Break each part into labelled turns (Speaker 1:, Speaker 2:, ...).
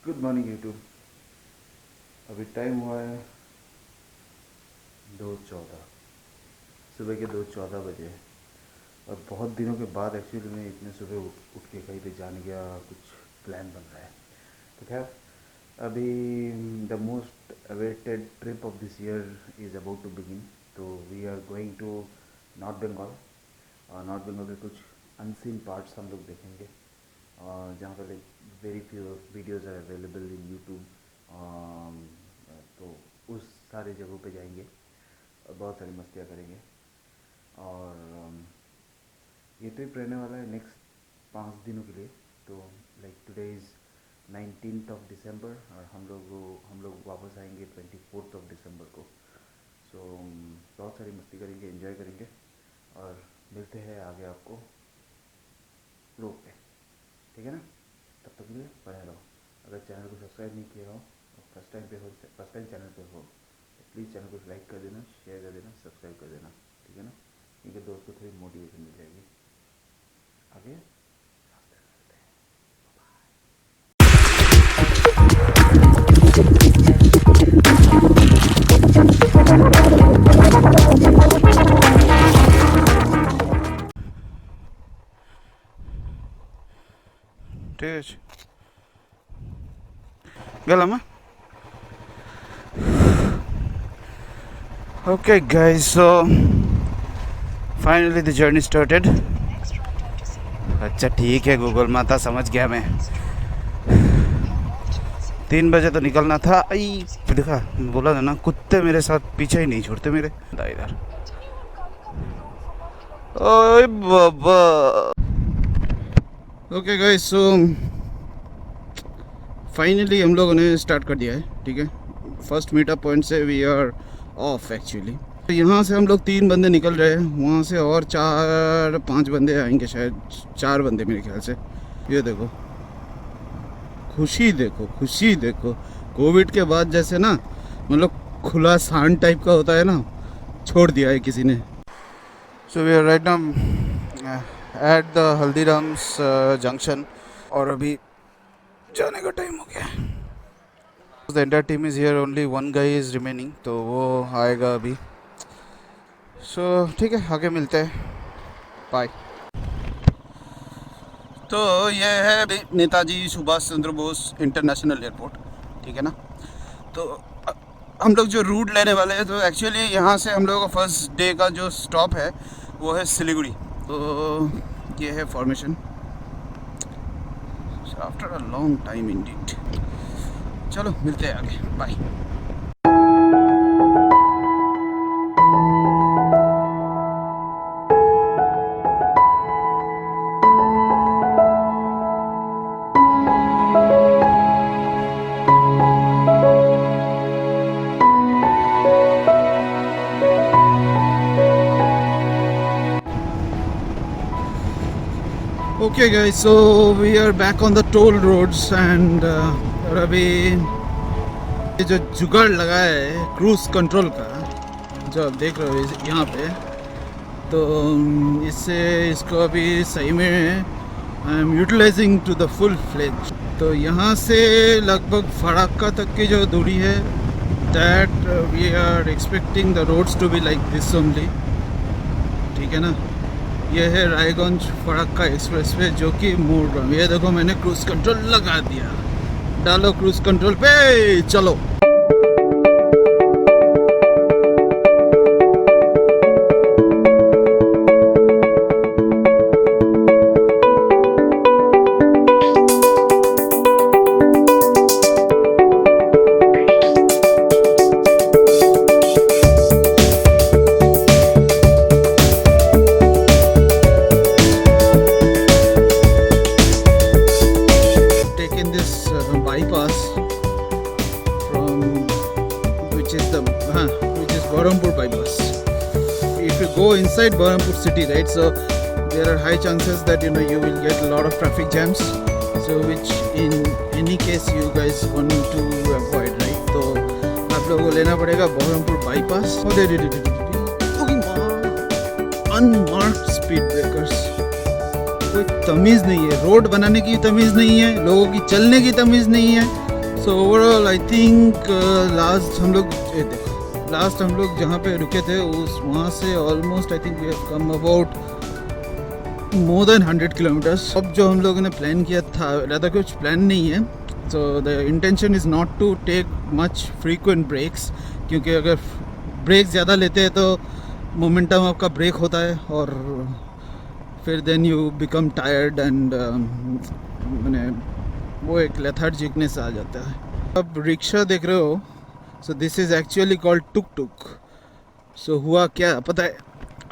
Speaker 1: Good morning YouTube. अभी time हुआ है 2:14, सुबह के 2:14 बजे। और बहुत दिनों के बाद एक्चुअली मैं इतने सुबह उठ के कहीं पे जाने का कुछ प्लान बन रहा है। तो खैर अभी the most awaited trip of this year is about to begin. तो we are going to North Bengal. और नॉर्थ बंगाल के कुछ अनसीन पार्ट्स हम लोग देखेंगे, और जहाँ पर like very few videos are available in YouTube. तो उस सारे जगहों पे जाएंगे और बहुत सारी मस्तियाँ करेंगे। और ये ट्रिप रहने वाला है नेक्स्ट 5 दिनों के लिए। तो like today is 19th of December और हम लोग वापस आएंगे 24th ऑफ दिसंबर को। सो बहुत सारी मस्ती करेंगे, एंजॉय करेंगे और मिलते हैं आगे आपको रोड पे। ठीक है ना? तब तक के लिए बने रहो। अगर चैनल को सब्सक्राइब नहीं किया हो और फर्स्ट टाइम चैनल पे हो तो प्लीज़ चैनल को लाइक कर देना, शेयर कर देना, सब्सक्राइब कर देना। ठीक है ना? इनके दोस्त को थोड़ी मोटिवेशन मिल जाएगी। आगे रास्ते में मिलते हैं। ঠিক আছে গেলাম। Okay guys, so finally the journey started. अच्छा ठीक है, गूगल माता समझ गया मैं। 3 बजे तो निकलना था। आई देखा, बोला था ना, कुत्ते मेरे साथ पीछे ही नहीं छोड़ते मेरे। इधर ओए बाबा। ओके गाइस, सो फाइनली हम लोगों ने स्टार्ट कर दिया है। ठीक है, फर्स्ट मीटअप पॉइंट से वी आर ऑफ एक्चुअली। यहाँ से हम लोग 3 बंदे निकल रहे हैं, वहाँ से और 4-5 बंदे आएंगे, शायद 4 बंदे मेरे ख्याल से। ये देखो खुशी, देखो खुशी, देखो कोविड के बाद जैसे ना, मतलब खुला सांड टाइप का होता है ना, छोड़ दिया है किसी ने। So we are right now at the Haldiram's junction और अभी जाने का टाइम हो गया है। The entire team is here, only one guy is remaining, तो वो आएगा अभी। सो ठीक है, आगे मिलते हैं, बाय। तो ये है नेताजी सुभाष चंद्र बोस इंटरनेशनल एयरपोर्ट। ठीक है ना? तो हम लोग जो रूट लेने वाले हैं, तो एक्चुअली यहाँ से हम लोगों का फर्स्ट डे का जो स्टॉप है वो है सिलीगुड़ी। तो ये है formation after a long time Indeed. चलो मिलते हैं आगे, bye. Okay guys, so we are back on the toll roads and और अभी ये जो जुगाड़ लगा है क्रूज कंट्रोल का, जो आप देख रहे हो यहाँ पे, तो इससे इसको अभी सही में I am utilising to the full fledge. तो यहाँ से लगभग फराक्का तक की जो दूरी है, that we are expecting the roads to be like this only. ठीक है ना? ये है रायगंज फराक्का एक्सप्रेसवे जो कि मोड़ रहा हूँ। ये देखो मैंने क्रूज कंट्रोल लगा दिया। डालो क्रूज कंट्रोल पे, चलो। Berhampur bypass. If you go inside Berhampur city, right, so there are high chances that you will get a lot of traffic jams, so which in any case you guys want to avoid, right? तो आप लोगों को लेना पड़ेगा Berhampur bypass. Unmarked speed breakers, कोई तमीज़ नहीं है। रोड बनाने की तमीज़ नहीं है, लोगों की चलने की तमीज़ नहीं है, so overall I think last हम लोग देखो लास्ट हम लोग जहाँ पे रुके थे उस वहाँ से almost I think we have come about more than 100 kilometres. अब जो हम लोगों ने प्लान किया था ज़्यादा कुछ प्लान नहीं है। So the intention is not to take much frequent breaks, क्योंकि अगर ब्रेक ज़्यादा लेते हैं तो मोमेंटम आपका ब्रेक होता है और फिर then you become tired and मैंने वो एक लेथार्जिकनेस आ जाता है। अब रिक्शा देख रहे हो, so this is actually called tuk tuk. सो हुआ क्या पता है,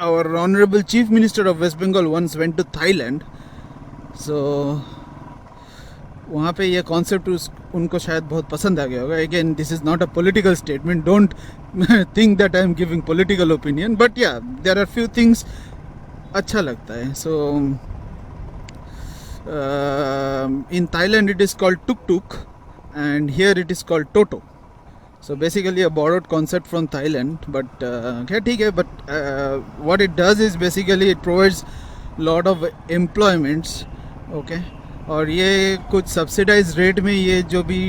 Speaker 1: our honourable chief minister of West Bengal once went to Thailand. So वहाँ पे ये कॉन्सेप्ट उनको शायद बहुत पसंद आ गया होगा। Again this is not a political statement, don't think that I am giving political opinion, but या देयर आर फ्यू थिंग्स अच्छा लगता है। सो in Thailand it is called tuk tuk and here it is called toto. So basically a borrowed concept from Thailand, but ठीक है, but what it does is basically it provides lot of employments, okay? और ये कुछ subsidise rate में ये जो भी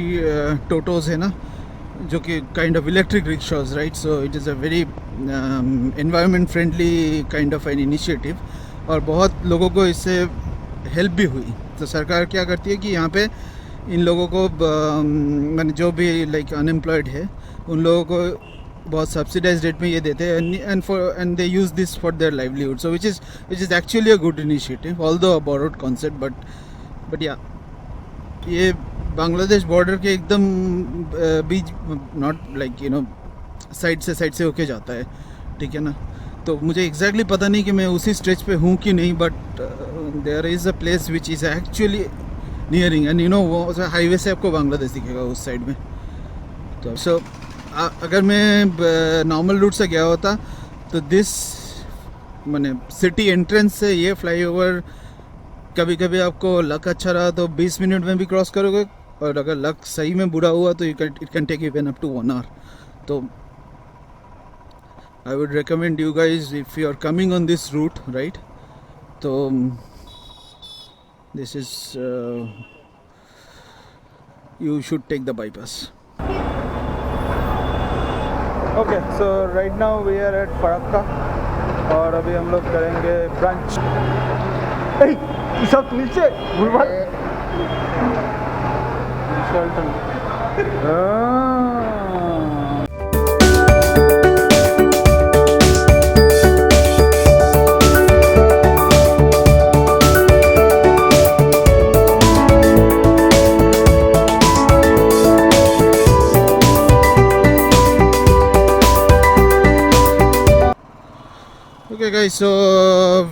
Speaker 1: टोटोज है ना, जो कि kind of electric rickshaws, right? So it is a very environment friendly kind of an initiative और बहुत लोगों को इससे हेल्प भी हुई। तो सरकार क्या करती है कि यहाँ पे इन लोगों को मैंने जो भी लाइक अनएम्प्लॉयड है उन लोगों को बहुत सब्सिडाइज रेट में ये देते हैं and they use this for their livelihood. So which is actually a good initiative, although a borrowed concept, but या ये बांग्लादेश बॉर्डर के एकदम बीच, not like you know side से होके जाता है, ठीक है ना? तो मुझे एग्जैक्टली पता नहीं कि मैं उसी स्ट्रेच पे हूँ कि नहीं, but there is a place which is actually nearing and you know वो हाईवे से आपको बांग्लादेश दिखेगा उस साइड में। तो सो अगर मैं नॉर्मल रूट से गया होता तो दिस मैंने सिटी एंट्रेंस से ये फ्लाईओवर कभी कभी आपको लक अच्छा रहा तो 20 मिनट में भी क्रॉस करोगे, और अगर लक सही में बुरा हुआ तो it can take even up to 1 hour। तो I would recommend you guys, if you are coming on this route, right? So this is you should take the bypass. Okay, so right now we are at Farakka और अभी हम लोग करेंगे brunch. ए सब नीचे Gulbagh Okay guys, so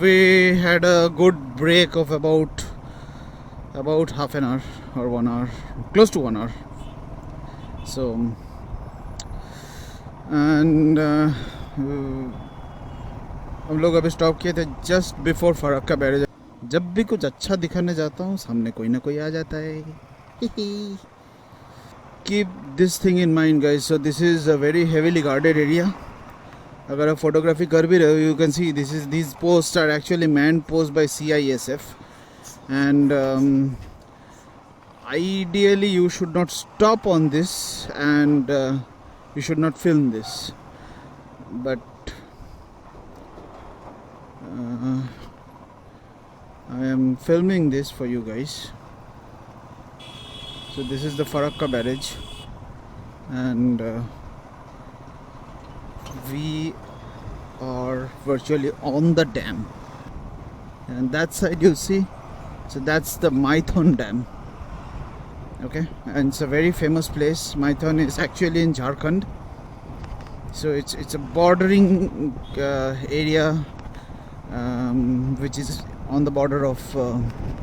Speaker 1: we had a good break of about half an hour or 1 hour, close to 1 hour. So and हम लोग अभी स्टॉप किए थे जस्ट बिफोर फरक्का बैरेज। जब भी कुछ अच्छा दिखाने जाता हूँ सामने कोई ना कोई आ जाता है। Keep this thing in mind guys. So this is a very heavily guarded area. अगर आप फोटोग्राफी कर भी रहे हो, you can see these posts are actually manned posts by CISF and ideally you should not stop on this and you should not film this, but I am filming this for you guys. So this is the Farakka barrage and we are virtually on the dam, and that side you'll see, so that's the Maithon Dam, okay? And it's a very famous place. Maithon is actually in Jharkhand, so it's a bordering area which is on the border of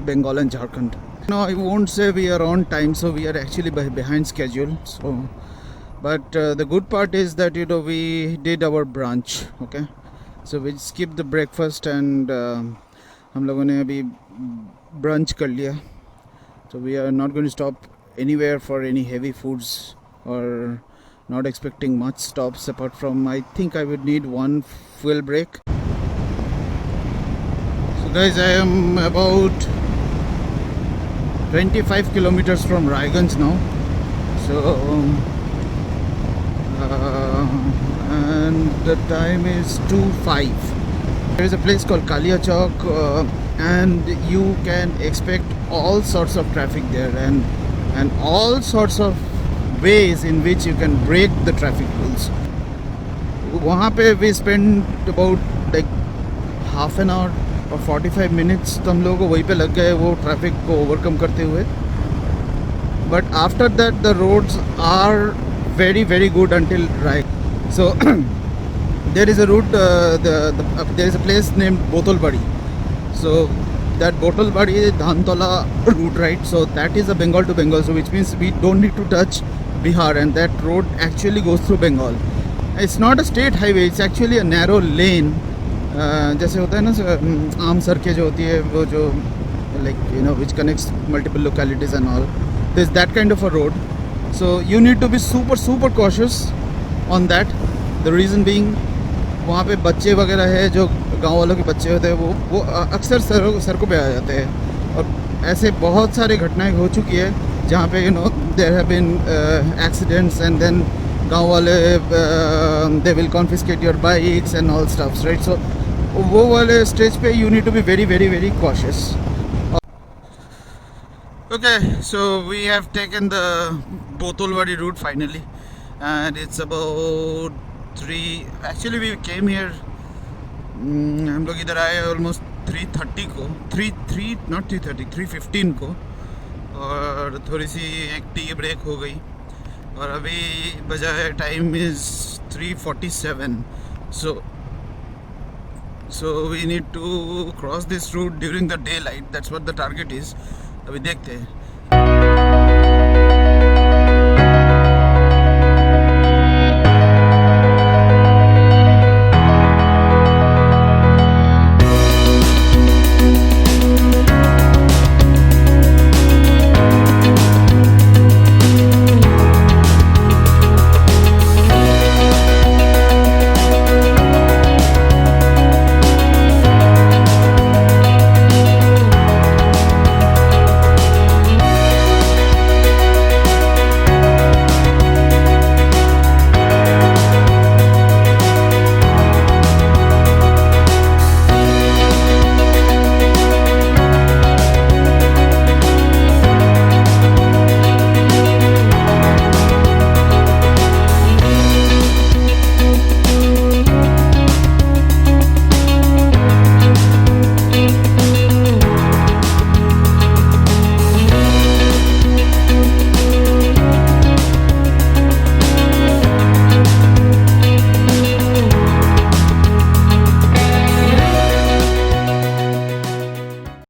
Speaker 1: Bengal and Jharkhand. No, I won't say we are on time, so we are actually behind schedule. So but the good part is that you know we did our brunch, okay? So we skipped the breakfast and हम लोगों ने अभी brunch कर लिया. So we are not going to stop anywhere for any heavy foods or not expecting much stops apart from I think I would need one fuel break. So guys, I am about 25 kilometers from Raiganj now. So and the time is 2:05. There is a place called Kalia Chowk, and you can expect all sorts of traffic there, and all sorts of ways in which you can break the traffic rules. वहाँ पे we spent about like half an hour और 45 minutes तो हम लोगों को वहीं पे लग गए वो ट्रैफिक को ओवरकम करते हुए. But after that the roads are very very good until right. So there is a route, there is a place named Botolbadi. So that Botolbadi is Dhantola route, right? So that is a Bengal to Bengal, so which means we don't need to touch Bihar, and that road actually goes through Bengal. It's not a state highway, it's actually a narrow lane. जैसे होता है ना आम सड़कें जो होती है वो जो like you know which connects multiple localities and all. There's that kind of a road, so you need to be super cautious on that. The reason being वहाँ पे बच्चे वगैरह है जो गांव वालों के बच्चे होते हैं वो अक्सर सड़कों पे आ जाते हैं, और ऐसे बहुत सारी घटनाएं हो चुकी है जहाँ पे there have been accidents, and then गांव वाले they will confiscate your bikes and all stuffs, right. So वो वाले स्टेज पे you need to be very cautious. Okay, so we have taken the Botolwadi route finally, and it's about 3. Actually, we came here. हम लोग इधर आए almost 3:30 को, 3:15 को, और थोड़ी सी एक टी ब्रेक हो गई, और अभी बजाय time is 3:47. So we need to cross this route during the daylight. That's what the target is. अभी देखते हैं.